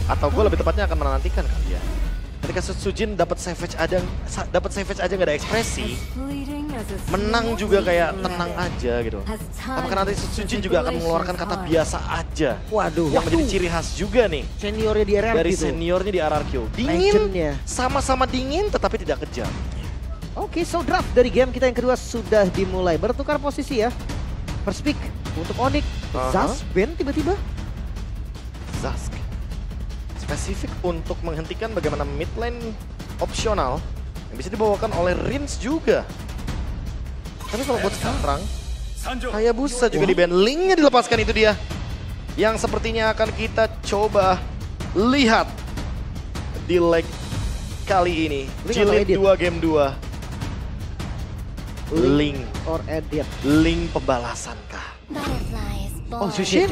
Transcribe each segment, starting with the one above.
Atau gue lebih tepatnya akan menantikan kali ya. Ketika Sujin dapat savage aja nggak ada ekspresi, menang juga kayak tenang aja gitu. Apakah nanti Sujin juga akan mengeluarkan kata biasa aja? Waduh, yang menjadi ciri khas juga nih. Seniornya di RRQ Dari gitu. seniornya di RRQ. Dingin, sama-sama dingin tetapi tidak kejam. Oke, so draft dari game kita yang kedua sudah dimulai. Bertukar posisi ya. First pick untuk Onyx. Zas, Ben tiba-tiba. Zask. Spesifik untuk menghentikan bagaimana mid lane opsional yang bisa dibawakan oleh Rins juga. Tapi kalau buat sekarang, Hayabusa juga di ban. Linknya dilepaskan, itu dia. Yang sepertinya akan kita coba lihat di leg kali ini. Jilid 2 game 2. Link or edit. Link pembalasan kah? Oh, Jushin.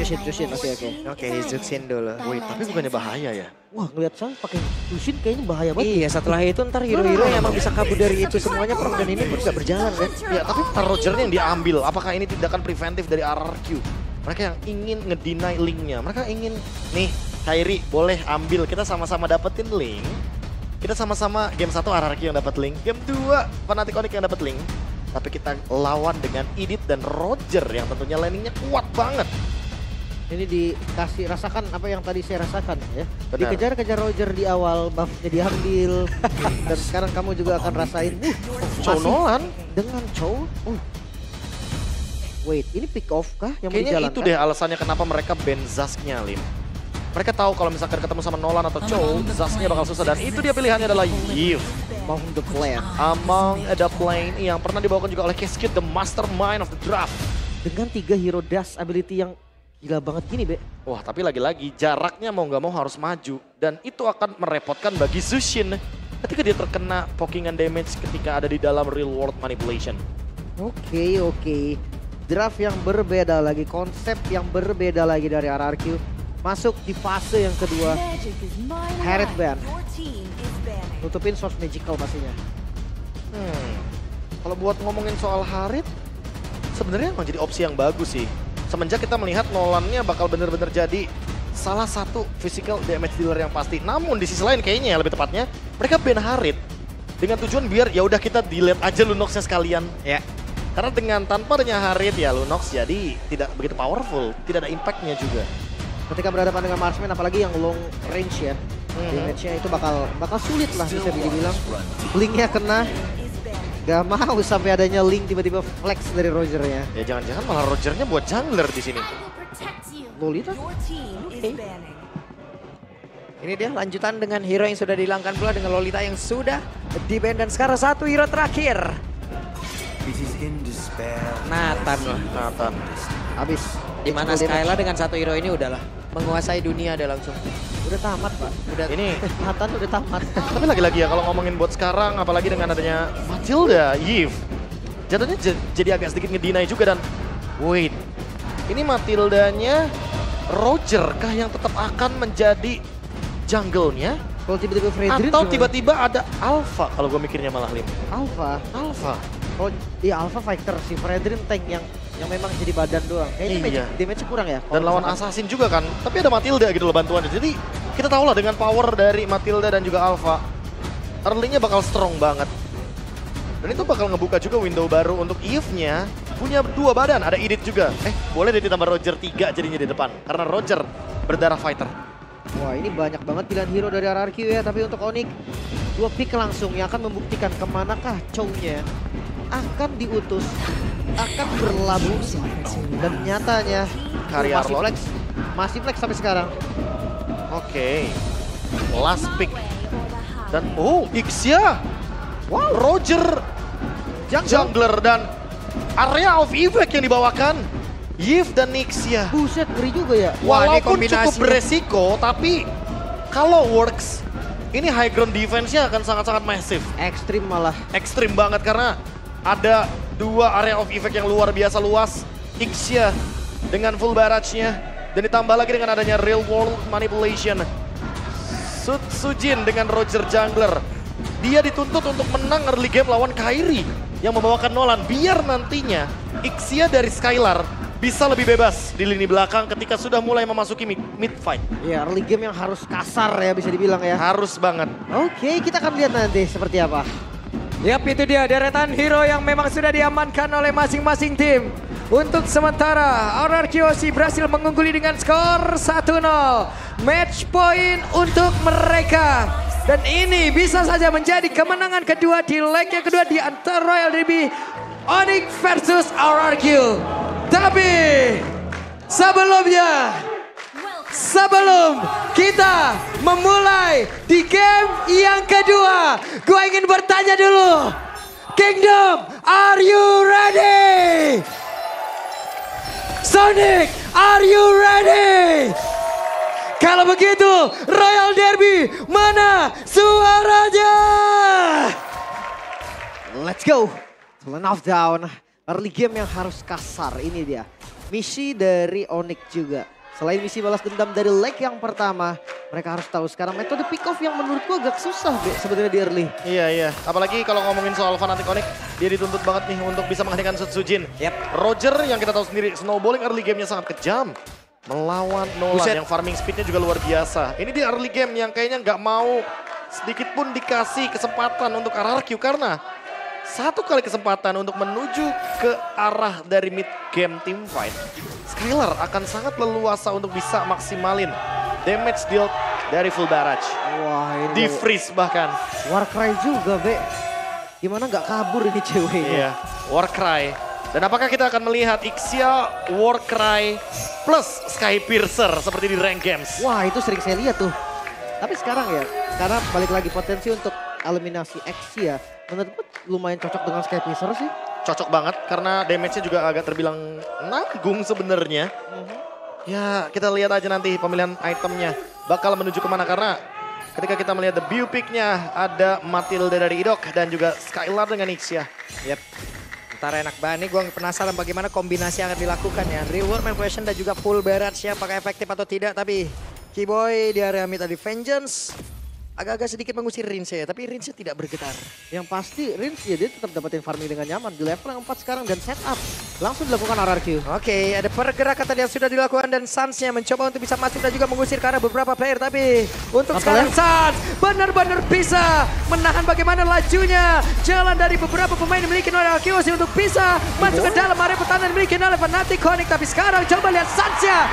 Oke, Jushin dulu. Wait, tapi bukannya bahaya ya? Wah, ngeliat saya pakai Jushin kayaknya bahaya banget. Iya, setelah itu ntar hero-hero yang emang bisa kabur dari itu semuanya perang dan ini nggak berjalan kan? Ya, tapi Rogernya yang diambil. Apakah ini tindakan preventif dari RRQ? Mereka yang ingin ngedeny linknya. Mereka ingin, nih, Kairi boleh ambil. Kita sama-sama dapetin link. Kita sama-sama game 1 RRQ yang dapat link. Game 2 Fnatic Onyx yang dapat link. Tapi kita lawan dengan Idit dan Roger yang tentunya landingnya kuat banget. Ini dikasih rasakan apa yang tadi saya rasakan ya. Benar. Dikejar-kejar Roger di awal, buffnya diambil. Dan sekarang kamu juga akan rasain Chow Nolan dengan Chow. Wait, ini pick off kah yang mau kayaknya dijalankan? itu deh alasannya kenapa mereka ban Zasknya, Lim. Mereka tahu kalau misalkan ketemu sama Nolan atau Chow, Zasknya bakal susah. Dan itu dia pilihannya adalah Yves. Among the Plan. Among the Plane yang pernah dibawakan juga oleh Cascade, the mastermind of the draft. Dengan 3 hero dash ability yang gila banget gini, Be. Wah, tapi lagi-lagi jaraknya mau nggak mau harus maju. Dan itu akan merepotkan bagi Zushin ketika dia terkena pokingan damage ketika ada di dalam real world manipulation. Oke. Draft yang berbeda lagi, konsep yang berbeda lagi dari RRQ. Masuk di fase yang kedua. Harriet ban. Tutupin source magical pastinya. Kalau buat ngomongin soal Harriet, sebenarnya emang jadi opsi yang bagus sih. Semenjak kita melihat Nolannya bakal bener-bener jadi salah satu physical damage dealer yang pasti. Namun di sisi lain kayaknya lebih tepatnya mereka ban Harriet dengan tujuan biar ya udah kita delete aja Lunoxnya sekalian. Ya. Karena dengan tanpa adanya Harriet ya Lunox jadi tidak begitu powerful, tidak ada impactnya juga. Ketika berhadapan dengan marksman apalagi yang long range ya. Damage-nya itu bakal sulit lah bisa dibilang. Linknya kena. Gak mau sampai adanya Link tiba-tiba flex dari Rogernya. Ya jangan-jangan malah Rogernya buat jungler di sini. Lolita? Ini dia lanjutan dengan hero yang sudah dihilangkan pula dengan Lolita yang sudah di-ban. Dan sekarang satu hero terakhir. Nathan lah. Nathan. Habis. Dimana Skyla dengan satu hero ini udahlah menguasai dunia dia langsung. Udah tamat, Pak. Udah. Ini Nathan udah tamat. tapi lagi-lagi ya kalau ngomongin buat sekarang, apalagi dengan adanya Matilda, Yves, jatuhnya jadi agak sedikit ngedinai juga. Dan wait, ini Matildanya Roger kah yang tetap akan menjadi jungle-nya? Kalau tiba-tiba Fredrin Atau tiba-tiba ada Alpha kalau gue mikirnya malah Lim. Alpha. Oh iya, Alpha fighter, si Fredrin tank yang memang jadi badan doang. Kayaknya damage kurang ya. Dan lawan Assassin juga kan, tapi ada Matilda gitu loh bantuannya. Jadi kita tahu lah dengan power dari Matilda dan juga Alpha, early-nya bakal strong banget. Dan itu bakal ngebuka juga window baru untuk Yves-nya punya 2 badan. Ada Idit juga. Boleh deh ditambah Roger 3 jadinya di depan. Karena Roger berdarah fighter. Wah, ini banyak banget pilihan hero dari RRQ ya. Tapi untuk Onyx, 2 pick langsung yang akan membuktikan kemanakah Chow-nya akan diutus, akan berlabuh. Dan nyatanya masih flex sampai sekarang. Oke. Last pick. Dan Ixia. Wow, Roger jungler dan area of effect yang dibawakan Yves dan Ixia. Buset, ngeri juga ya. Walaupun cukup beresiko, tapi kalau works, ini high ground defense-nya akan sangat-sangat massive. Ekstrim malah. Ekstrim banget karena ada 2 area of effect yang luar biasa luas. Ixia dengan full barrage-nya. Dan ditambah lagi dengan adanya real world manipulation. Sujin dengan Roger jungler. Dia dituntut untuk menang early game lawan Kairi yang membawakan Nolan. Biar nantinya Ixia dari Skylar bisa lebih bebas di lini belakang ketika sudah mulai memasuki mid fight. Ya, early game yang harus kasar ya bisa dibilang ya. Harus banget. Oke, kita akan lihat nanti seperti apa. Yap, itu dia deretan hero yang memang sudah diamankan oleh masing-masing tim. Untuk sementara, RRQ berhasil mengungguli dengan skor 1-0. Match point untuk mereka. Dan ini bisa saja menjadi kemenangan kedua di leg yang kedua di antara Royal Derby Onyx versus RRQ. Tapi sebelum kita memulai di game yang kedua, gue ingin bertanya dulu. Kingdom, are you ready? Sonic, are you ready? Kalau begitu, Royal Derby, mana suaranya? Let's go. Enough down. Early game yang harus kasar, ini dia. Misi dari Onyx juga. Selain misi balas dendam dari leg yang pertama, mereka harus tahu sekarang metode pick off yang menurutku agak susah sebenarnya di early. Iya. Apalagi kalau ngomongin soal fanatik Onyx, dia dituntut banget nih untuk bisa menghentikan Sutsujin. Yep. Roger yang kita tahu sendiri, snowballing early game-nya sangat kejam. Melawan Nolan Buset. yang farming speed-nya juga luar biasa. Ini di early game yang kayaknya nggak mau sedikit pun dikasih kesempatan untuk RRQ karena satu kali kesempatan untuk menuju ke arah dari mid game team fight, Skylar akan sangat leluasa untuk bisa maksimalin damage deal dari full barrage. Wah, ini Di freeze bahkan. Warcry juga, Be. Gimana nggak kabur ini ceweknya? Iya, Warcry. Dan apakah kita akan melihat Ixia, Warcry plus Sky Piercer seperti di rank games? Wah, itu sering saya lihat tuh. Tapi sekarang ya, karena balik lagi potensi untuk eliminasi Ixia, menurutku lumayan cocok dengan Sky Piercer sih. Cocok banget karena damage-nya juga agak terbilang nanggung sebenarnya. Ya, kita lihat aja nanti pemilihan itemnya bakal menuju kemana karena ketika kita melihat the view pick-nya ada Matilda dari Idok dan juga Skylar dengan Ixia. Yep. Ntar enak banget nih, gue penasaran bagaimana kombinasi yang akan dilakukan ya. Reward manipulation dan juga full barrage-nya apakah efektif atau tidak. Tapi Keyboy di area mid tadi Vengeance agak-agak sedikit mengusir Rins ya, tapi Rins tidak bergetar. Yang pasti Rins ya dia tetap dapetin farming dengan nyaman di level yang 4 sekarang dan setup langsung dilakukan RRQ. Oke, ada pergerakan tadi yang sudah dilakukan dan Suns-nya mencoba untuk bisa masuk dan juga mengusir ke arah beberapa player. Tapi untuk sekarang Suns benar-benar bisa menahan bagaimana lajunya jalan dari beberapa pemain yang dimiliki oleh RRQ untuk bisa masuk ke dalam area pertahanan yang dimiliki oleh Fnatic Onyx. Tapi sekarang coba lihat Suns-nya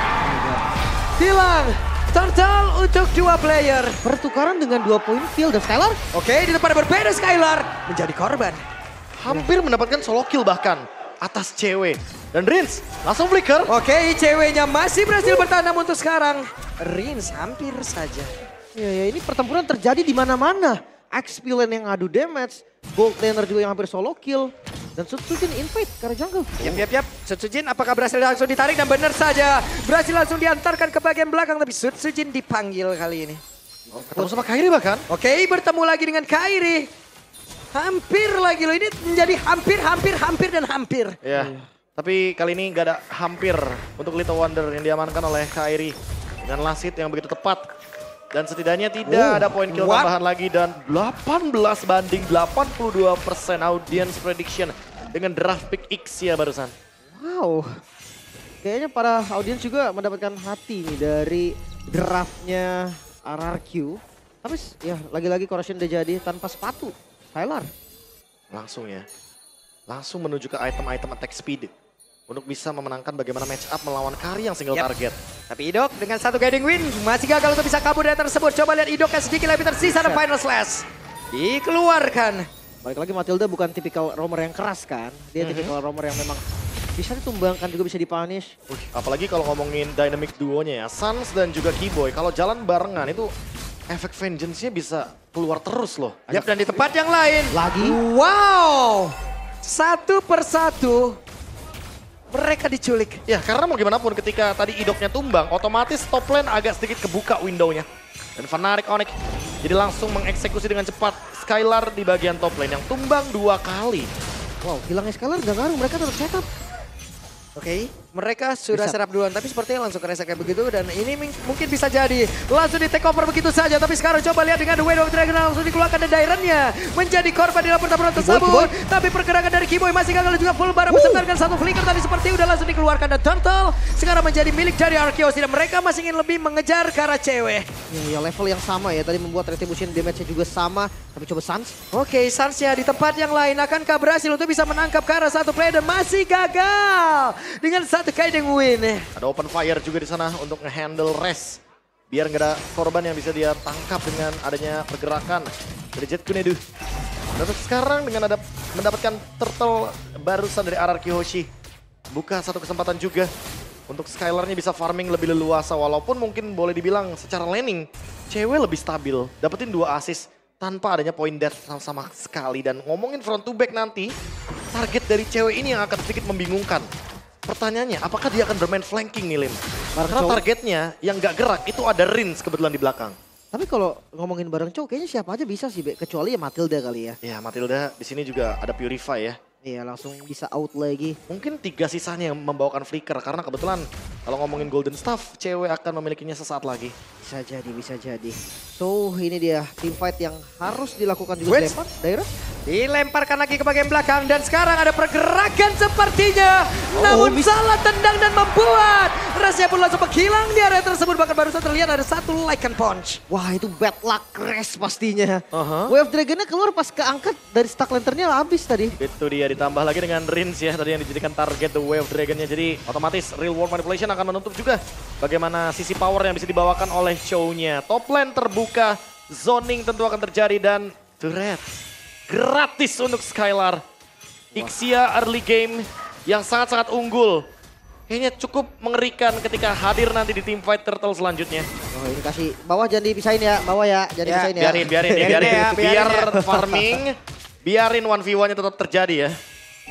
hilang. Total untuk 2 player. Pertukaran dengan 2 poin kill dan Skylar. Oke, di depan berbeda Skylar menjadi korban. Hampir mendapatkan solo kill bahkan atas cewek. Dan Rins langsung flicker. Oke, ceweknya masih berhasil bertahan namun untuk sekarang Rins hampir saja. Ya, ini pertempuran terjadi di mana-mana. XP lane yang adu damage, gold laner juga yang hampir solo kill. Dan Sutsujin invade ke arah jungle. Yap. Sutsujin apakah berhasil langsung ditarik dan benar saja. Berhasil langsung diantarkan ke bagian belakang tapi Sutsujin dipanggil kali ini. Ketemu sama Kairi bahkan. Oke, bertemu lagi dengan Kairi. Hampir lagi loh, ini menjadi hampir dan hampir. Ya, tapi kali ini gak ada hampir untuk Little Wonder yang diamankan oleh Kairi. Dengan last hit yang begitu tepat. Dan setidaknya tidak ada poin kill tambahan lagi dan 18 banding 82% audience prediction dengan draft pick Ixia barusan. Wow, kayaknya para audiens juga mendapatkan hati nih dari draftnya RRQ. Tapi ya lagi-lagi Corrosion udah jadi tanpa sepatu, Skylar. Langsung ya, langsung menuju ke item-item attack speed. Untuk bisa memenangkan bagaimana match up melawan Kari yang single target. Tapi Idok dengan satu guiding win masih gagal untuk bisa kabur dari tersebut. Coba lihat Idok yang sedikit lebih tersisa dan final slash. Dikeluarkan. Balik lagi Matilda bukan tipikal roamer yang keras kan. Dia tipikal roamer yang memang bisa ditumbangkan juga bisa dipunish. Apalagi kalau ngomongin dynamic duonya ya. Suns dan juga Keyboy kalau jalan barengan itu efek vengeance-nya bisa keluar terus loh. Yap, dan di tempat yang lain. Lagi. Wow. Satu persatu. Mereka diculik. Ya karena mau gimana pun ketika tadi Idoknya tumbang, otomatis top lane agak sedikit kebuka window-nya. Dan Fnatic Onyx jadi langsung mengeksekusi dengan cepat Skylar di bagian top lane yang tumbang 2 kali. Wow, hilangnya Skylar gak ngaruh, mereka tetap setup. Oke, Mereka sudah Bisa. serap duluan, tapi sepertinya langsung keresek kayak begitu. Dan ini mungkin bisa jadi langsung di take over begitu saja. Tapi sekarang coba lihat dengan The Way of Dragon langsung dikeluarkan dan Dairen-nya menjadi korban di dalam pertempuran tersebut. Tapi pergerakan dari Kiboy masih gagal juga full barang beserta dengan satu flicker tadi seperti udah langsung dikeluarkan. Dan Turtle sekarang menjadi milik dari Arceus. Dan mereka masih ingin lebih mengejar ke arah cewek. Ya, level yang sama ya, tadi membuat retribution damage-nya juga sama. Tapi coba Sans. Oke, Sans-nya di tempat yang lain akankah berhasil untuk bisa menangkap ke arah satu player dan masih gagal dengan satu guiding win. Ada open fire juga di sana untuk ngehandle Res. Biar nggak ada korban yang bisa dia tangkap dengan adanya pergerakan dari Jet Kunedu. Dan sekarang dengan ada mendapatkan turtle barusan dari RRQ Hoshi. Buka satu kesempatan juga untuk Skylar-nya bisa farming lebih leluasa. Walaupun mungkin boleh dibilang secara laning, cewek lebih stabil. Dapetin 2 assist tanpa adanya point death sama sekali. Dan ngomongin front to back nanti, target dari cewek ini yang akan sedikit membingungkan. Pertanyaannya, apakah dia akan bermain flanking nih, Lim? Karena targetnya yang gak gerak itu ada Rins kebetulan di belakang. Tapi kalau ngomongin bareng Chow, kayaknya siapa aja bisa sih, Be. Kecuali ya Matilda kali ya. Ya, Matilda di sini juga ada Purify ya. Iya, langsung bisa out lagi. Mungkin 3 sisanya yang membawakan flicker karena kebetulan kalau ngomongin Golden Staff, cewek akan memilikinya sesaat lagi. Bisa jadi, bisa jadi. So, ini dia team fight yang harus dilakukan juga dilempar. Dairen. Dilemparkan lagi ke bagian belakang dan sekarang ada pergerakan sepertinya. Namun salah tendang dan membuat Rasnya pun langsung menghilang di area tersebut. Bahkan baru saja terlihat ada satu Lycan Punch. Wah, itu bad luck Crash pastinya. Wave Dragon-nya keluar pas keangkat dari stack lanternnya habis tadi. Itu dia ditambah lagi dengan Rins ya tadi yang dijadikan target the Wave Dragon-nya. Jadi otomatis Real World Manipulation akan menutup juga bagaimana sisi power yang bisa dibawakan oleh Chow-nya. Top lane terbuka, zoning tentu akan terjadi dan turret gratis untuk Skylar. Ixia early game yang sangat-sangat unggul. Kayaknya cukup mengerikan ketika hadir nanti di team fight Turtle selanjutnya. Oh, ini kasih bawah jangan dipisahin ya, bawah ya, jangan dipisahin ya. Biarin. Biar farming, biarin 1v1-nya tetap terjadi ya.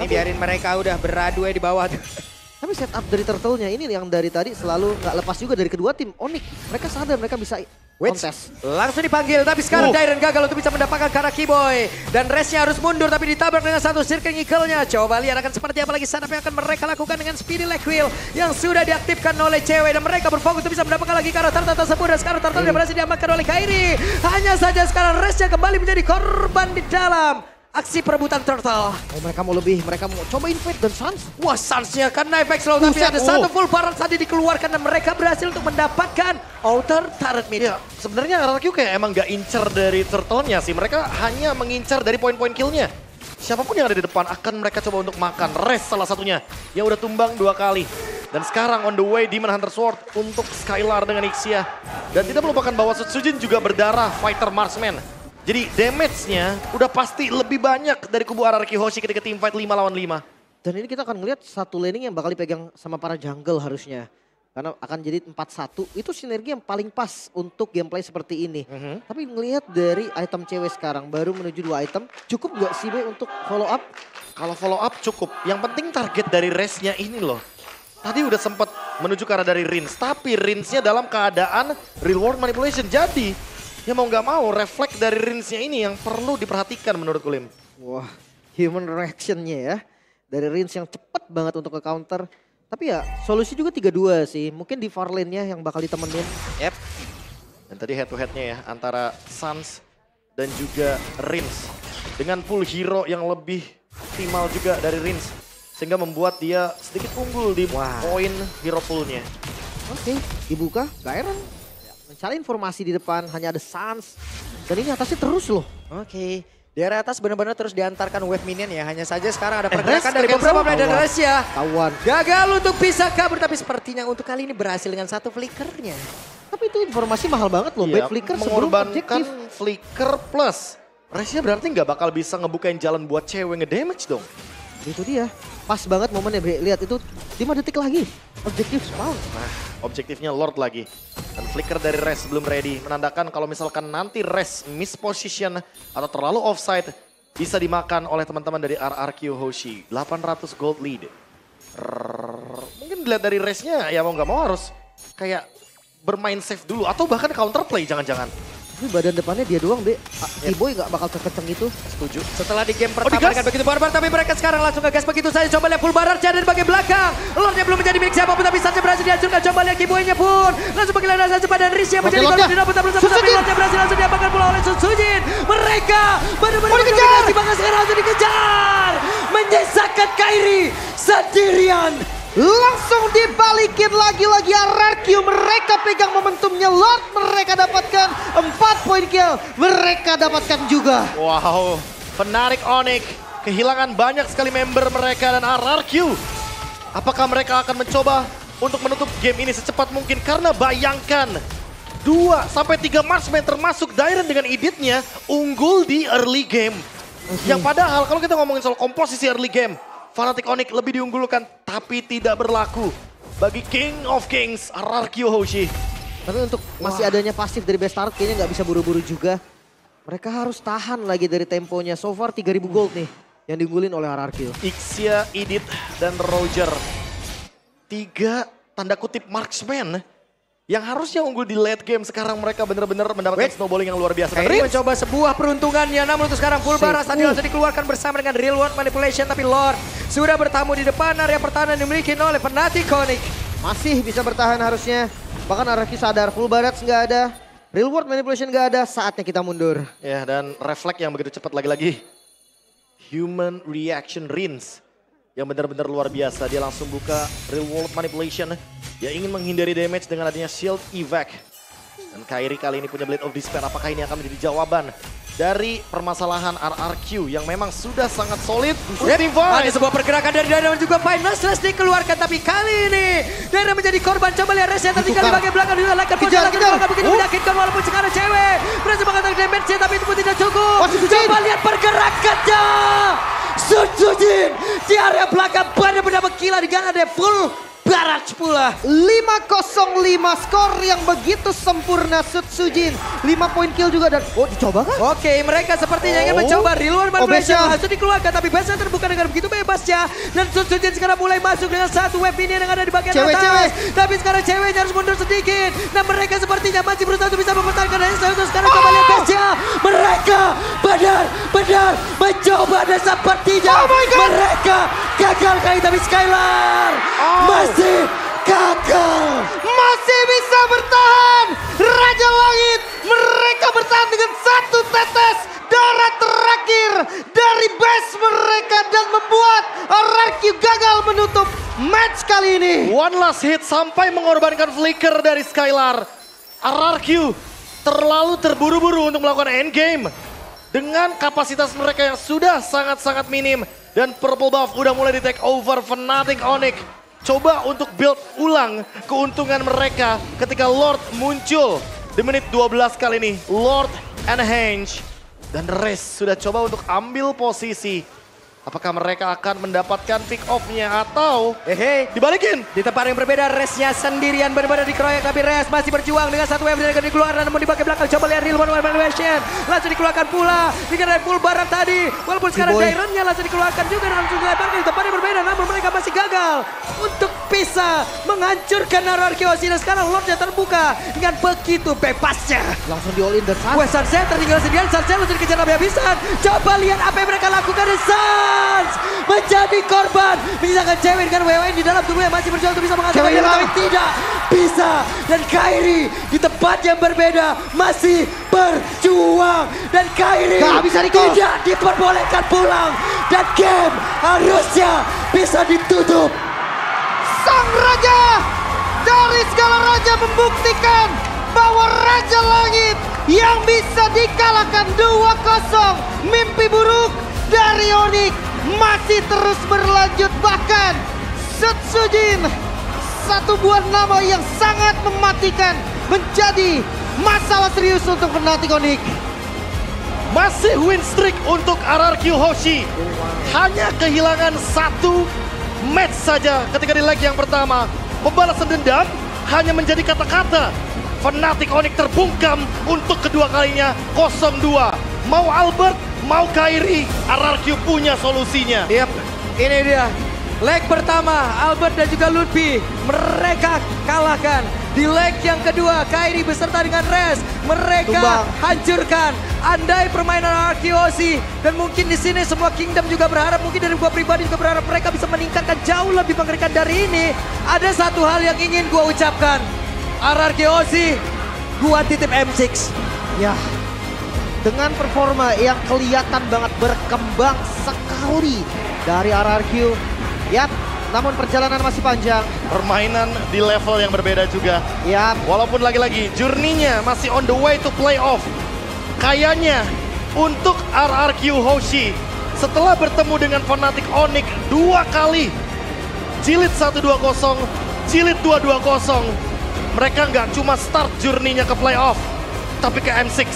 Ini biarin mereka udah beradu di bawah tuh. Tapi setup dari Turtle-nya ini yang dari tadi selalu nggak lepas juga dari kedua tim. Onyx, mereka sadar mereka bisa kontes. Langsung dipanggil, tapi sekarang Dairen gagal untuk bisa mendapatkan ke arah Kiboy. Dan Resnya harus mundur, tapi ditabrak dengan satu Circling Eagle-nya. Coba lihat akan seperti apa lagi setup yang akan mereka lakukan dengan Speedy Leg Wheel yang sudah diaktifkan oleh cewek. Dan mereka berfokus untuk bisa mendapatkan lagi ke arah Turtle tersebut. Dan sekarang Turtle berhasil diamankan oleh Kairi. Hanya saja sekarang Resnya kembali menjadi korban di dalam aksi perebutan Turtle. Oh, mereka mau lebih, mereka mau coba invade dan Sans. Wah, Sans-nya kan naik back slow, tapi ada satu full barrel tadi dikeluarkan dan mereka berhasil untuk mendapatkan outer turret mid. Ya, sebenarnya RRQ kayak emang gak incer dari Turtle-nya sih. Mereka hanya mengincar dari poin-poin kill-nya. Siapapun yang ada di depan akan mereka coba untuk makan. Res salah satunya yang udah tumbang 2 kali. Dan sekarang on the way Demon Hunter Sword untuk Skylar dengan Ixia. Dan tidak melupakan bahwa Sutsujin juga berdarah fighter marksman. Jadi damage-nya udah pasti lebih banyak dari kubu RRQ Hoshi ketika team fight 5 lawan 5. Dan ini kita akan ngeliat satu laning yang bakal dipegang sama para jungle harusnya. Karena akan jadi 4-1, itu sinergi yang paling pas untuk gameplay seperti ini. Tapi ngelihat dari item cewek sekarang, baru menuju 2 item, cukup gak sih Be untuk follow up? Kalau follow up cukup, yang penting target dari Resnya ini loh. Tadi udah sempat menuju ke arah dari Rins, tapi Rinsnya dalam keadaan real world manipulation. Jadi ya mau nggak mau refleks dari Rinsnya ini yang perlu diperhatikan menurut Kulim. Wah, human reaction-nya ya. Dari Rins yang cepet banget untuk ke counter. Tapi ya solusi juga 3-2 sih. Mungkin di far lane-nya yang bakal ditemenin. Yep. Dan tadi head to head-nya ya antara Sans dan juga Rins. Dengan pool hero yang lebih optimal juga dari Rins. Sehingga membuat dia sedikit unggul di poin hero pool-nya. Oke, dibuka Dairen. Mencari informasi di depan, hanya ada Sans. Dan ini atasnya terus loh. Oke. Di area atas benar-benar terus diantarkan wave minion ya. Hanya saja sekarang ada pergerakan dari beberapa player dan Resya. Tawan. Gagal untuk bisa kabur, tapi sepertinya untuk kali ini berhasil dengan satu flickernya. Tapi itu informasi mahal banget loh. Iya, Bad flicker sebelum objektif. mengorbankan flicker plus. Resya berarti nggak bakal bisa ngebukain jalan buat cewek ngedamage dong. Itu dia. Pas banget momennya Bre. Lihat itu 5 detik lagi. Objektif spawn. Nah, objektifnya Lord lagi. Dan flicker dari Res belum ready. Menandakan kalau misalkan nanti Res misposition atau terlalu offside, bisa dimakan oleh teman-teman dari RRQ Hoshi. 800 gold lead. Mungkin dilihat dari Resnya ya mau nggak mau harus kayak bermain safe dulu. Atau bahkan counterplay jangan-jangan. Tapi badan depannya dia doang, Be. T-Boy nggak bakal kekenceng itu. Setuju. Setelah di game pertama digas. dengan begitu barbar, tapi mereka sekarang langsung ngegas begitu saja. Coba lihat full barar dari bagian belakang. Lordnya belum menjadi milik siapapun, tapi saja berhasil dihancurkan. Coba lihat Kiboy-nya pun. Langsung penggilaan rasa cepat dan Rishi yang menjadi korban tidak betul tapi Lordnya berhasil langsung diapakan pula oleh Sun Sujin. Mereka benar-benar mendominasi, bahkan sekarang langsung dikejar. Menyisakan Kairi sendirian. Langsung dibalikin lagi-lagi RRQ. Mereka pegang momentumnya. Lord mereka dapatkan 4 poin kill. Mereka dapatkan juga. Wow, Fnatic Onyx kehilangan banyak sekali member mereka dan RRQ. Apakah mereka akan mencoba untuk menutup game ini secepat mungkin? Karena bayangkan 2-3 marksman termasuk Dairen dengan iditnya unggul di early game. Yang padahal kalau kita ngomongin soal komposisi early game, Fnatic Onyx lebih diunggulkan, tapi tidak berlaku bagi King of Kings, RRQ Hoshi. Tapi untuk masih adanya pasif dari Bestart kayaknya nggak bisa buru-buru juga. Mereka harus tahan lagi dari temponya. So far 3000 gold nih yang diunggulin oleh RRQ. Ixia, Idit, dan Roger. 3 tanda kutip marksman yang harusnya unggul di late game. Sekarang mereka benar-benar mendapatkan snowballing yang luar biasa. Kairi mencoba sebuah peruntungannya, namun untuk sekarang full baras tadi langsung dikeluarkan bersama dengan Real World Manipulation. Tapi Lord sudah bertamu di depan area pertahanan dimiliki oleh Fnatic Onyx. Masih bisa bertahan harusnya. Bahkan RRQ sadar full barat nggak ada. Real World Manipulation nggak ada, saatnya kita mundur. Ya, dan refleks yang begitu cepat lagi-lagi. Human Reaction Rins yang benar-benar luar biasa. Dia langsung buka Real World Manipulation. Dia ingin menghindari damage dengan adanya Shield Evac. Dan Kairi kali ini punya Blade of Despair. Apakah ini akan menjadi jawaban dari permasalahan RRQ yang memang sudah sangat solid? Ada sebuah pergerakan dari Dairen juga Final Slash dikeluarkan, tapi kali ini Dairen menjadi korban. Coba lihat Res yang tertinggal di bagian belakang, dilalakan pun lagi belakang begitu menyakitkan walaupun sekarang cewek berhasil mengatakan damage-nya, tapi itu pun tidak cukup. Coba lihat pergerakannya. Sun Sujin di area belakang benar-benar menggila dengan ada full barrage pula. 5-0-5 skor yang begitu sempurna. Sun Sujin 5 poin kill juga dan dicoba kan? Oke, mereka sepertinya ingin mencoba Real World Manipulation langsung dikeluarkan, tapi Besa terbuka dengan begitu bebasnya. Dan Sun Sujin sekarang mulai masuk dengan satu wave ini yang ada di bagian atas. Tapi sekarang ceweknya harus mundur sedikit. Dan mereka sepertinya masih berusaha untuk bisa mempertahankan dan sekarang coba lihat Besa. Mereka benar-benar mencoba dan sepertinya mereka gagal kali, tapi Skylar masih gagal. Masih bisa bertahan. Raja Langit mereka bertahan dengan 1 tetes darah terakhir dari base mereka dan membuat RRQ gagal menutup match kali ini. One last hit sampai mengorbankan flicker dari Skylar. RRQ terlalu terburu-buru untuk melakukan endgame. Dengan kapasitas mereka yang sudah sangat-sangat minim. Dan Purple Buff udah mulai di take over Fnatic Onyx. Coba untuk build ulang keuntungan mereka ketika Lord muncul di menit 12 kali ini. Lord and Henge dan Res sudah coba untuk ambil posisi. Apakah mereka akan mendapatkan pick off-nya atau dibalikin? Di tempat yang berbeda, Resnya sendirian benar-benar dikeroyok, tapi Res masih berjuang dengan satu wave yang dikeluarkan namun di bagian belakang. Coba lihat Real World Manipulation langsung dikeluarkan pula dengan full barang tadi. Walaupun sekarang Dairen-nya langsung dikeluarkan juga dan langsung dilebarkan di tempat yang berbeda, namun mereka masih gagal untuk bisa menghancurkan RRQ Hoshi. Dan sekarang Lordnya terbuka dengan begitu bebasnya. Langsung di all in dan Sunset tertinggal sendirian, Sunset langsung dikejar habis-habisan. Coba lihat apa yang mereka lakukan di menjadi korban, menyisakan cewek dengan WWN di dalam tubuhnya masih berjuang untuk bisa mengancam, tapi tidak bisa. Dan Kairi di tempat yang berbeda masih berjuang dan Kairi tidak diperbolehkan pulang dan game harusnya bisa ditutup. Sang Raja dari segala raja membuktikan bahwa Raja Langit yang bisa dikalahkan 2-0. Mimpi buruk dari Onyx masih terus berlanjut, bahkan Sun Sujin, satu buah nama yang sangat mematikan, menjadi masalah serius untuk Fnatic Onyx. Masih win streak untuk RRQ Hoshi. Hanya kehilangan 1 match saja ketika di leg yang pertama. Pembalasan dendam hanya menjadi kata-kata. Fnatic Onyx terbungkam untuk kedua kalinya 0-2. Mau Albert, mau Kairi, RRQ punya solusinya. Yap, ini dia. Leg pertama, Albert dan juga Ludwig mereka kalahkan Di leg yang kedua, Kairi beserta dengan Res, mereka Tumbang. hancurkan. Andai permainan Arkeosi, dan mungkin di sini semua Kingdom juga berharap, mungkin dari gua pribadi juga berharap mereka bisa meningkatkan jauh lebih mengerikan dari ini. Ada satu hal yang ingin gua ucapkan, Arkeosi, gua titip M6. Ya, dengan performa yang kelihatan banget berkembang sekali dari RRQ. Yap, namun perjalanan masih panjang. Permainan di level yang berbeda juga. Yap, Walaupun lagi-lagi journey-nya masih on the way to playoff. Kayaknya untuk RRQ Hoshi setelah bertemu dengan Fnatic Onyx 2 kali. Jilid 1-2-0, jilid 2-2-0. Mereka nggak cuma start journey-nya ke playoff, tapi ke M6.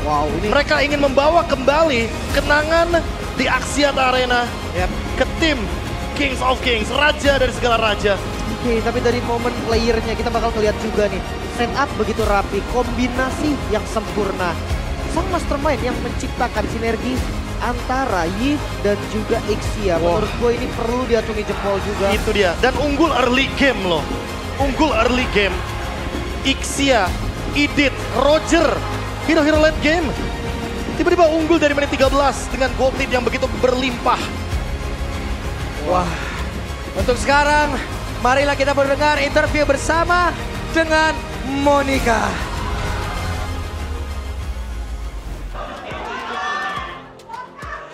wow ini. Mereka ingin membawa kembali kenangan di Axiat Arena Yap. ke tim Kings of Kings, raja dari segala raja. Oke, tapi dari momen playernya kita bakal ngeliat juga nih. Setup begitu rapi, kombinasi yang sempurna. Sang mastermind yang menciptakan sinergi antara Yves dan juga Ixia. Wah. Menurut gue ini perlu diacungi jempol juga. Itu dia, dan unggul early game loh. Unggul early game. Ixia, Idit, Roger, hero-hero late game. Tiba-tiba unggul dari menit 13 dengan gold lead yang begitu berlimpah. Wah, untuk sekarang marilah kita mendengar interview bersama dengan Monica.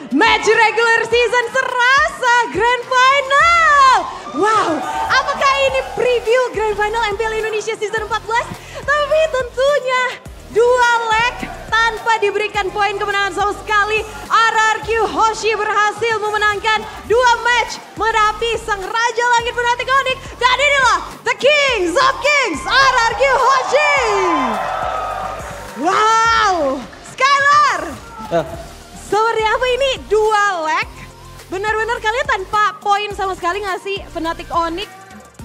Match regular season serasa Grand Final. Wow, apakah ini preview Grand Final MPL Indonesia Season 14? Tapi tentunya 2 leg tanpa diberikan poin kemenangan sama sekali. RRQ Hoshi berhasil memenangkan 2 match menghadapi sang Raja Langit Fnatic Onyx. Dan inilah The Kings of Kings, RRQ Hoshi. Wow, Skylar. Seperti apa ini 2 leg? Benar-benar kalian tanpa poin sama sekali ngasih Fnatic Onyx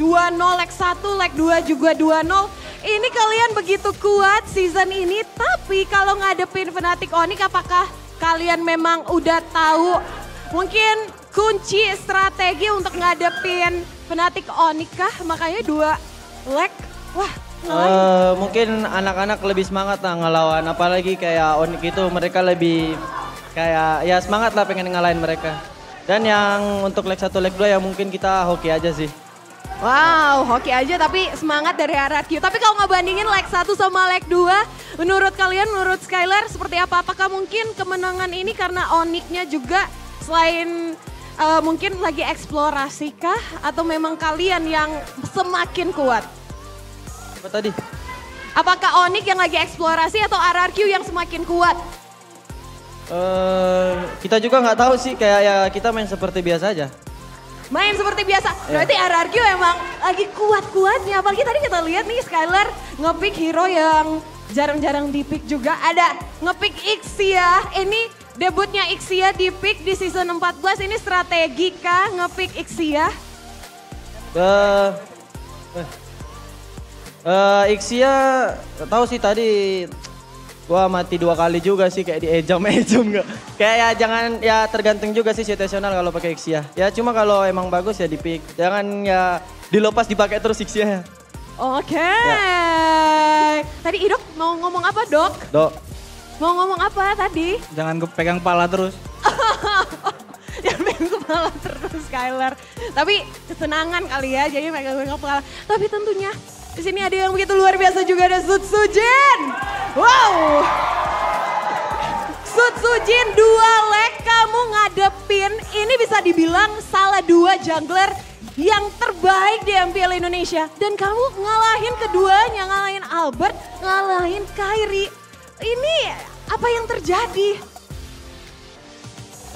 2-0 leg 1, leg 2 juga 2-0. Ini kalian begitu kuat season ini, tapi kalau ngadepin Fnatic Onyx apakah kalian memang udah tahu mungkin kunci strategi untuk ngadepin Fnatic Onyx kah? Makanya 2 leg, wah mungkin anak-anak lebih semangat lah ngelawan, apalagi kayak Onyx itu mereka lebih kayak ya semangat lah pengen ngalahin mereka. Dan yang untuk leg 1, leg 2 ya mungkin kita hoki aja sih. wow, hoki aja tapi semangat dari RRQ. Tapi kalau ngebandingin leg 1 sama leg 2, menurut kalian, menurut Skylar seperti apa? Apakah mungkin kemenangan ini karena Onyx-nya juga selain mungkin lagi eksplorasi kah? Atau memang kalian yang semakin kuat? Apa tadi? Apakah Onyx yang lagi eksplorasi atau RRQ yang semakin kuat? Kita juga nggak tahu sih, kayak ya kita main seperti biasa aja. Main seperti biasa, berarti RRQ emang lagi kuat-kuatnya. Apalagi tadi kita lihat nih Skylar nge-pick hero yang jarang-jarang di-pick juga. Ada nge-pick Ixia, ini debutnya Ixia di-pick di season 14. Ini strategi kah nge-pick Ixia? Ixia tahu sih tadi gua mati 2 kali juga sih kayak di ejam enggak. Kayak ya jangan ya tergantung juga sih situasional kalau pakai Ixia. Ya cuma kalau emang bagus ya di pick. Jangan ya dilepas dipakai terus Ixia. Oke. Tadi Idok mau ngomong apa, Dok? Dok, Mau ngomong apa tadi? jangan pegang kepala terus. Jangan pegang kepala terus Skylar. Tapi kesenangan kali ya, jadi pegang kepala. Tapi tentunya di sini ada yang begitu luar biasa juga, ada Sud Sujin. Wow. Sud Sujin 2 leg kamu ngadepin, ini bisa dibilang salah 2 jungler yang terbaik di MPL Indonesia. Dan kamu ngalahin keduanya, ngalahin Albert, ngalahin Kairi. Ini apa yang terjadi?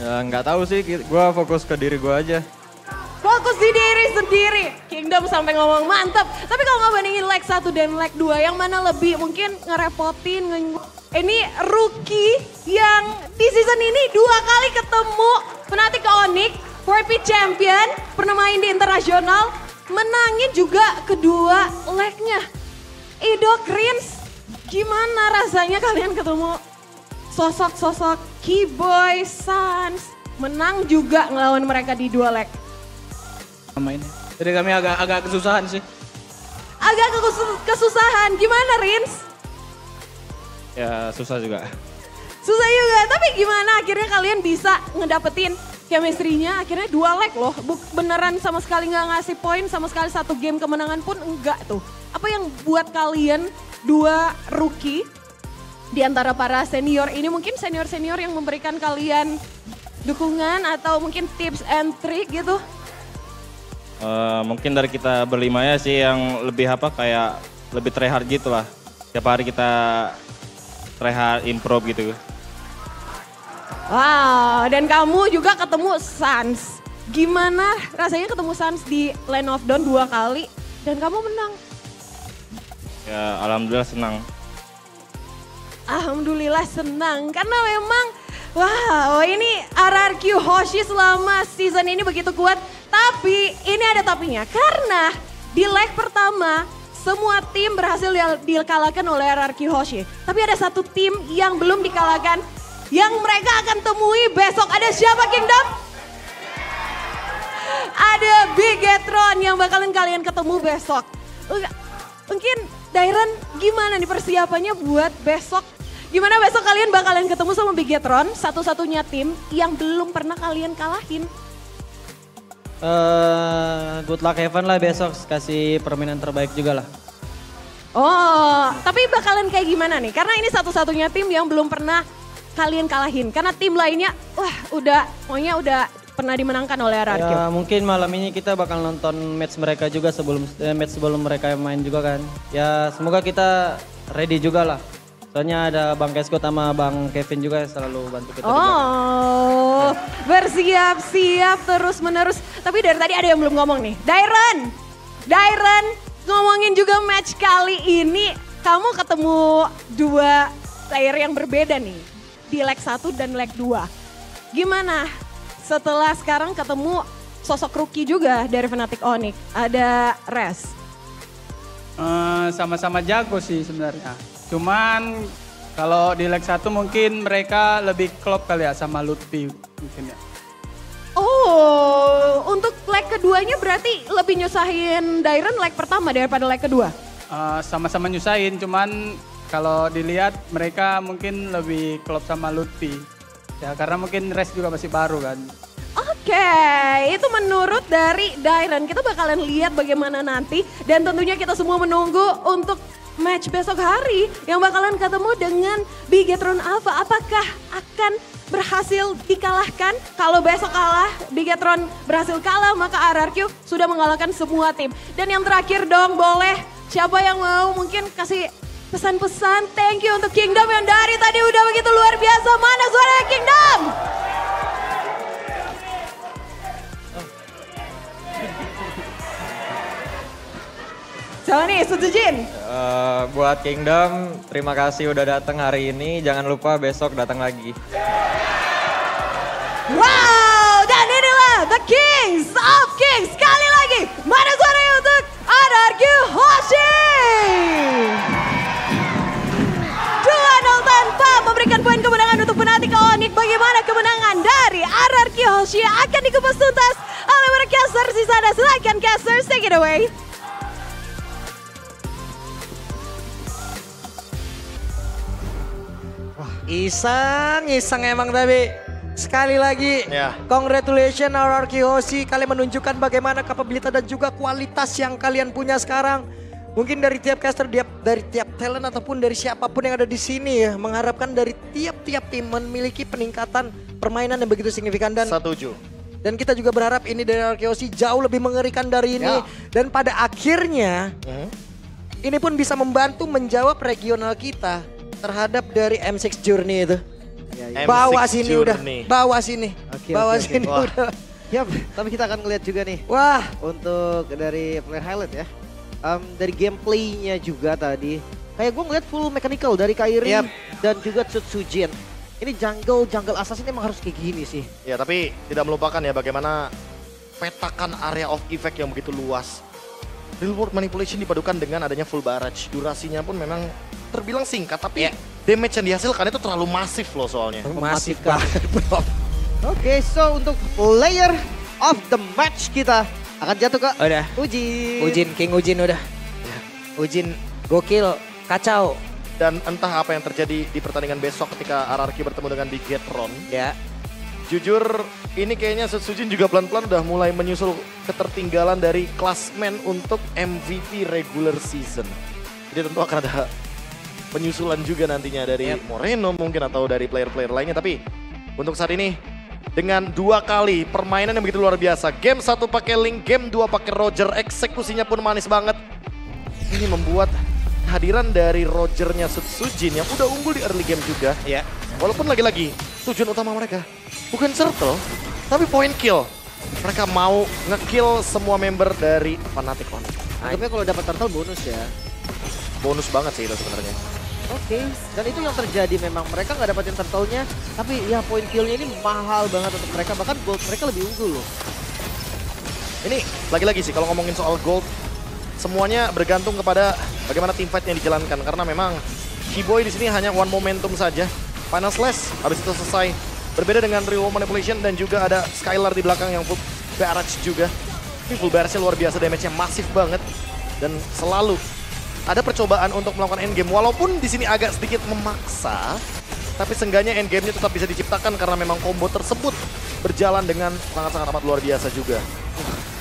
Ya nggak tahu sih, gua fokus ke diri gua aja. Fokus di diri sendiri. Kingdom sampai ngomong mantap. Tapi kalau ngebandingin leg 1 dan leg 2, yang mana lebih mungkin ngerepotin? Ini rookie yang di season ini 2 kali ketemu Fnatic Onyx, 4P champion, pernah main di internasional, menangin juga kedua legnya. Idok Rins, gimana rasanya kalian ketemu sosok-sosok Keyboy, Sans, menang juga ngelawan mereka di 2 leg? Sama ini. Jadi kami agak kesusahan sih. agak kesusahan. Gimana Rins? Ya susah juga. Susah juga, tapi gimana akhirnya kalian bisa ngedapetin chemistry-nya akhirnya 2 leg loh. Beneran sama sekali nggak ngasih poin, sama sekali 1 game kemenangan pun enggak tuh. Apa yang buat kalian 2 rookie di antara para senior ini, mungkin senior-senior yang memberikan kalian dukungan atau mungkin tips and trick gitu? Mungkin dari kita berlima ya sih yang lebih kayak lebih try hard gitu lah. Tiap hari kita try hard improve gitu. Wow, dan kamu juga ketemu Sans. Gimana rasanya ketemu Sans di Lane of Dawn 2 kali dan kamu menang? Ya alhamdulillah senang. Alhamdulillah senang karena memang wow ini RRQ Hoshi selama season ini begitu kuat. Tapi ini ada tapinya karena di leg pertama semua tim berhasil dikalahkan oleh RRQ Hoshi. Tapi ada satu tim yang belum dikalahkan yang mereka akan temui besok. Ada siapa Kingdom? Ada Bigetron yang bakalan kalian ketemu besok. Mungkin Dairen gimana nih persiapannya buat besok? Gimana besok kalian bakalan ketemu sama Bigetron, satu-satunya tim yang belum pernah kalian kalahin? Good luck Evan lah besok, kasih permainan terbaik juga lah. Oh, tapi bakalan kayak gimana nih? Karena ini satu-satunya tim yang belum pernah kalian kalahin. Karena tim lainnya, pokoknya udah pernah dimenangkan oleh RRQ. Ya mungkin malam ini kita bakal nonton match mereka juga match sebelum mereka main juga kan. Ya semoga kita ready juga lah. Soalnya ada Bang Kesko sama Bang Kevin juga yang selalu bantu kita. Oh, bersiap-siap terus menerus. Tapi dari tadi ada yang belum ngomong nih. Dairen, ngomongin juga match kali ini. Kamu ketemu 2 player yang berbeda nih. Di leg 1 dan leg 2. Gimana setelah sekarang ketemu sosok rookie juga dari Fnatic Onyx? Ada Res. Sama-sama jago sih sebenarnya. Cuman kalau di leg 1 mungkin mereka lebih klop kali ya sama Lutfi mungkin ya. Oh, untuk leg keduanya berarti lebih nyusahin Dairen leg pertama daripada leg kedua? Sama-sama nyusahin, cuman kalau dilihat mereka mungkin lebih klop sama Lutfi. Ya karena mungkin Res juga masih baru kan. Oke, itu menurut dari Dairen. Kita bakalan lihat bagaimana nanti. Dan tentunya kita semua menunggu untuk match besok hari yang bakalan ketemu dengan Bigetron Alpha. Apakah akan berhasil dikalahkan? Kalau besok kalah, Bigetron berhasil kalah, maka RRQ sudah mengalahkan semua tim. Dan yang terakhir dong, boleh siapa yang mau mungkin kasih pesan-pesan thank you untuk Kingdom yang dari tadi udah begitu luar biasa. Mana suaranya Kingdom? Coba nih, Sujujin. Buat Kingdom, terima kasih udah datang hari ini. Jangan lupa besok datang lagi. Wow, dan inilah The Kings of Kings. Sekali lagi, mana suaranya untuk RRQ Hoshi? 2-0 tanpa memberikan poin kemenangan untuk Fnatic Onyx. Bagaimana kemenangan dari RRQ Hoshi akan dikupas tuntas oleh para casters di sana. Silakan casters, take it away. Iseng emang tapi sekali lagi congratulations RRQ Hoshi, kalian menunjukkan bagaimana kapabilitas dan juga kualitas yang kalian punya sekarang. Mungkin dari tiap caster, dari tiap talent ataupun dari siapapun yang ada di sini ya, mengharapkan dari tiap-tiap tim memiliki peningkatan permainan yang begitu signifikan dan Setuju. Dan kita juga berharap ini dari RRQ Hoshi jauh lebih mengerikan dari ini dan pada akhirnya ini pun bisa membantu menjawab regional kita terhadap dari M6 Journey itu. Bawa sini udah, bawa sini. Bawa sini udah. Ya, tapi kita akan ngeliat juga nih. Wah, untuk dari player highlight ya. Dari gameplaynya juga tadi. Kayak gue ngeliat full mechanical dari Kairi dan juga Tsujin. Ini jungle assassin emang harus kayak gini sih. Ya tapi tidak melupakan ya bagaimana petakan area of effect yang begitu luas. Real world manipulation dipadukan dengan adanya full barrage. Durasinya pun memang terbilang singkat tapi damage yang dihasilkan itu terlalu masif loh soalnya. masif banget. Oke, so untuk player of the match kita akan jatuh ke Udah. Ujin. King Ujin udah. Ujin gokil, kacau. Dan entah apa yang terjadi di pertandingan besok ketika RRQ bertemu dengan Bigetron. Ya. Jujur ini kayaknya Sujin juga pelan-pelan udah mulai menyusul ketertinggalan dari klasmen untuk MVP regular season. Jadi tentu akan ada penyusulan juga nantinya dari Moreno mungkin atau dari player-player lainnya. Tapi untuk saat ini dengan 2 kali permainan yang begitu luar biasa. Game 1 pakai Link, game 2 pakai Roger. Eksekusinya pun manis banget. Ini membuat kehadiran dari Rogernya Sujin yang udah unggul di early game juga. Ya. Walaupun lagi-lagi tujuan utama mereka bukan circle, tapi point kill. Mereka mau nge-kill semua member dari Fnatic On. Tapi kalau dapat turtle bonus ya. Bonus banget sih itu sebenarnya. Oke, dan itu yang terjadi memang. Mereka nggak dapetin turtle-nya, tapi ya point kill-nya ini mahal banget untuk mereka. Bahkan gold mereka lebih unggul loh. Ini lagi-lagi sih kalau ngomongin soal gold, semuanya bergantung kepada bagaimana team fight yang dijalankan. Karena memang Keyboy di sini hanya one momentum saja. Final Slash, habis itu selesai. Berbeda dengan Real Manipulation dan juga ada Skylar di belakang yang full barrage juga. Ini full barrage-nya luar biasa, damage-nya masif banget. Dan selalu ada percobaan untuk melakukan endgame. Walaupun di sini agak sedikit memaksa, tapi seenggaknya endgame-nya tetap bisa diciptakan karena memang combo tersebut berjalan dengan sangat-sangat amat luar biasa juga.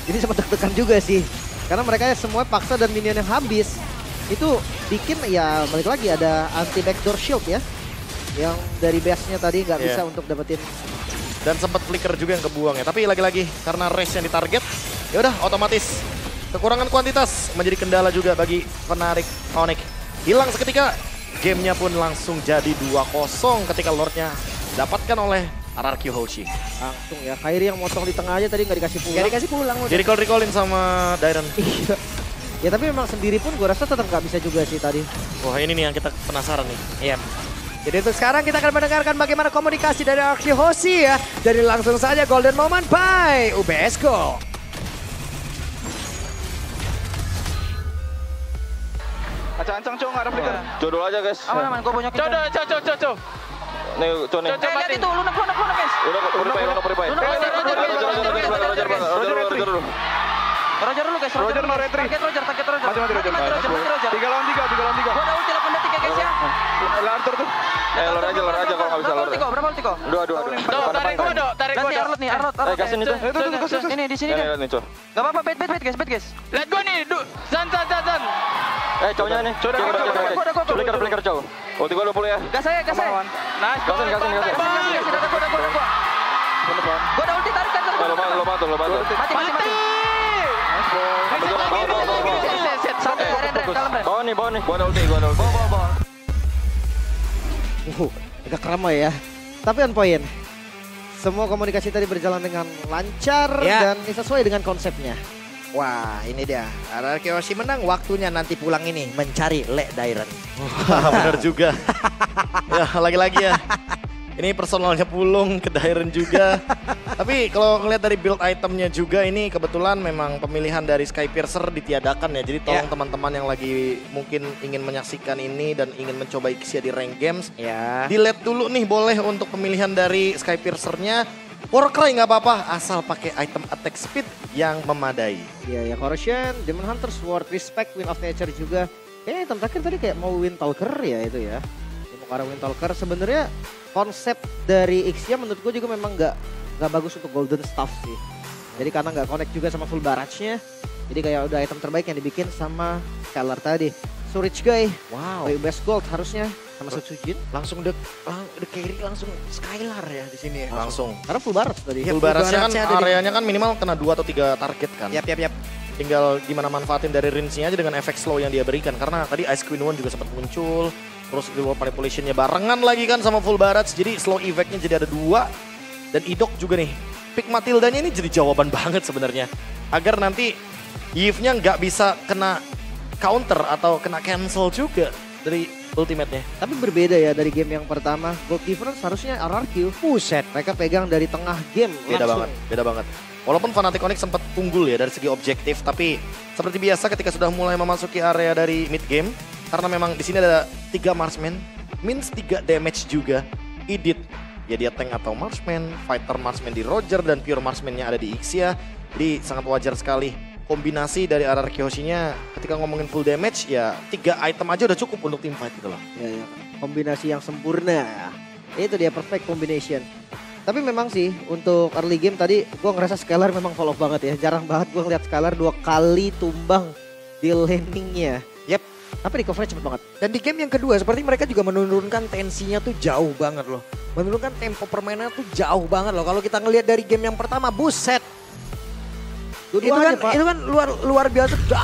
Ini sempat deg-degan juga sih. Karena mereka semua paksa dan minion yang habis. Itu bikin ya balik lagi ada anti backdoor shield ya. Yang dari base-nya tadi nggak bisa untuk dapetin. Dan sempat flicker juga yang kebuang ya. Tapi lagi-lagi karena race yang ditarget, ya udah otomatis kekurangan kuantitas menjadi kendala juga bagi Fnatic Onyx. Hilang seketika, gamenya pun langsung jadi 2-0 ketika Lordnya dapatkan oleh RRQ Hoshi. Langsung ya, Kairi yang motong di tengah aja tadi nggak dikasih pulang. Gak dikasih pulang. Jadi recall-in sama Dairon. Iya. Ya tapi memang sendiri pun gue rasa tetap nggak bisa juga sih tadi. Wah ini nih yang kita penasaran nih. Iya. Jadi untuk sekarang kita akan mendengarkan bagaimana komunikasi dari RRQ Hoshi ya. Dari langsung saja Golden Moment by UBS Go. Ancang-ancang cowok nggak ada flicker. Jodoh aja guys. Aman-aman, gue punya kita. Coba. Nih, Cone. Lihat itu, lunak guys. Udah, purify. Roger dulu guys, Roger no retry. Target Roger. Mati Roger. 3 lawan 3. Gua udah ulti 8 detik ya guys ya. Lantur tuh. Lor aja kalau nggak bisa lor. Berapa ulti kok? Aduh. Tarik gua dong. Nih, Arlot. Kasih nih tuh. Ini di sini kan. Nih, Cok. Gak apa-apa, bet guys. Lihat gua nih, Zan. Cowoknya nih. Flicker, cowok. Ulti gua 20 ya. Gas saya. Nice. Gasin. Kasih gua. Gua udah ulti, tarik. Lo bantu. Mati. Satu, Ren. Bawa nih. Gua ada ulti. Bawa. Agak ramai ya. Tapi on point. Semua komunikasi tadi berjalan dengan lancar dan sesuai dengan konsepnya. Wah ini dia. RRQ Hoshi menang, waktunya nanti pulang ini mencari Le Dairon. Wah bener juga. Ya lagi-lagi ya. Ini personalnya Pulung ke Dairon juga. Tapi kalau ngeliat dari build itemnya juga ini kebetulan memang pemilihan dari Skypiercer ditiadakan ya. Jadi tolong teman-teman yang lagi mungkin ingin menyaksikan ini dan ingin mencoba Ixia di rank games. Delete dulu nih boleh untuk pemilihan dari Skypiercer-nya. Warcry nggak apa-apa asal pakai item attack speed yang memadai. Ya Corrosion, Demon Hunter, Sword, Respect, Wind of Nature juga. Kayaknya item terakhir tadi kayak mau Windtalker ya itu ya. Karena Windtalker sebenarnya konsep dari Ixia menurut gue juga memang nggak bagus untuk Golden Staff sih. Jadi karena nggak connect juga sama full barrage-nya. Jadi kayak udah item terbaik yang dibikin sama Skylar tadi. So rich guy, by best gold harusnya sama Sujin. Langsung the carry langsung Skylar ya di sini. Langsung. Karena full barrage tadi. Full barrage-nya kan areanya kan minimal kena 2 atau 3 target kan. Yap. Tinggal gimana manfaatin dari range-nya aja dengan efek slow yang dia berikan. Karena tadi Ice Queen One juga sempat muncul. Terus Real Manipulation-nya barengan lagi kan sama full barrage. Jadi slow effect-nya jadi ada 2. Dan Idok juga nih. Pick Matildanya ini jadi jawaban banget sebenarnya. Agar nanti Yves-nya nggak bisa kena counter atau kena cancel juga dari ultimate-nya. Tapi berbeda ya dari game yang pertama. Gold difference harusnya RRQ. Buset, mereka pegang dari tengah game Beda langsung. banget. Walaupun Fnatic Onyx sempat unggul ya dari segi objektif, tapi seperti biasa ketika sudah mulai memasuki area dari mid game, karena memang di sini ada 3 marksman, means 3 damage juga. Idit, ya dia tank atau marksman, fighter marksman di Roger dan pure marksman-nya ada di Ixia. Jadi sangat wajar sekali kombinasi dari RRQ Hoshi-nya ketika ngomongin full damage ya 3 item aja udah cukup untuk team fight gitu loh. Ya, kombinasi yang sempurna. Itu dia perfect combination. Tapi memang sih untuk early game tadi gue ngerasa Skylar memang fall off banget ya. Jarang banget gue ngeliat Skylar 2 kali tumbang di landingnya. Yep. Tapi recovery cepet banget. Dan di game yang kedua seperti mereka juga menurunkan tensinya tuh jauh banget loh. Menurunkan tempo permainan tuh jauh banget loh. Kalau kita ngelihat dari game yang pertama, buset. Dua-duanya, Pak. Itu kan luar biasa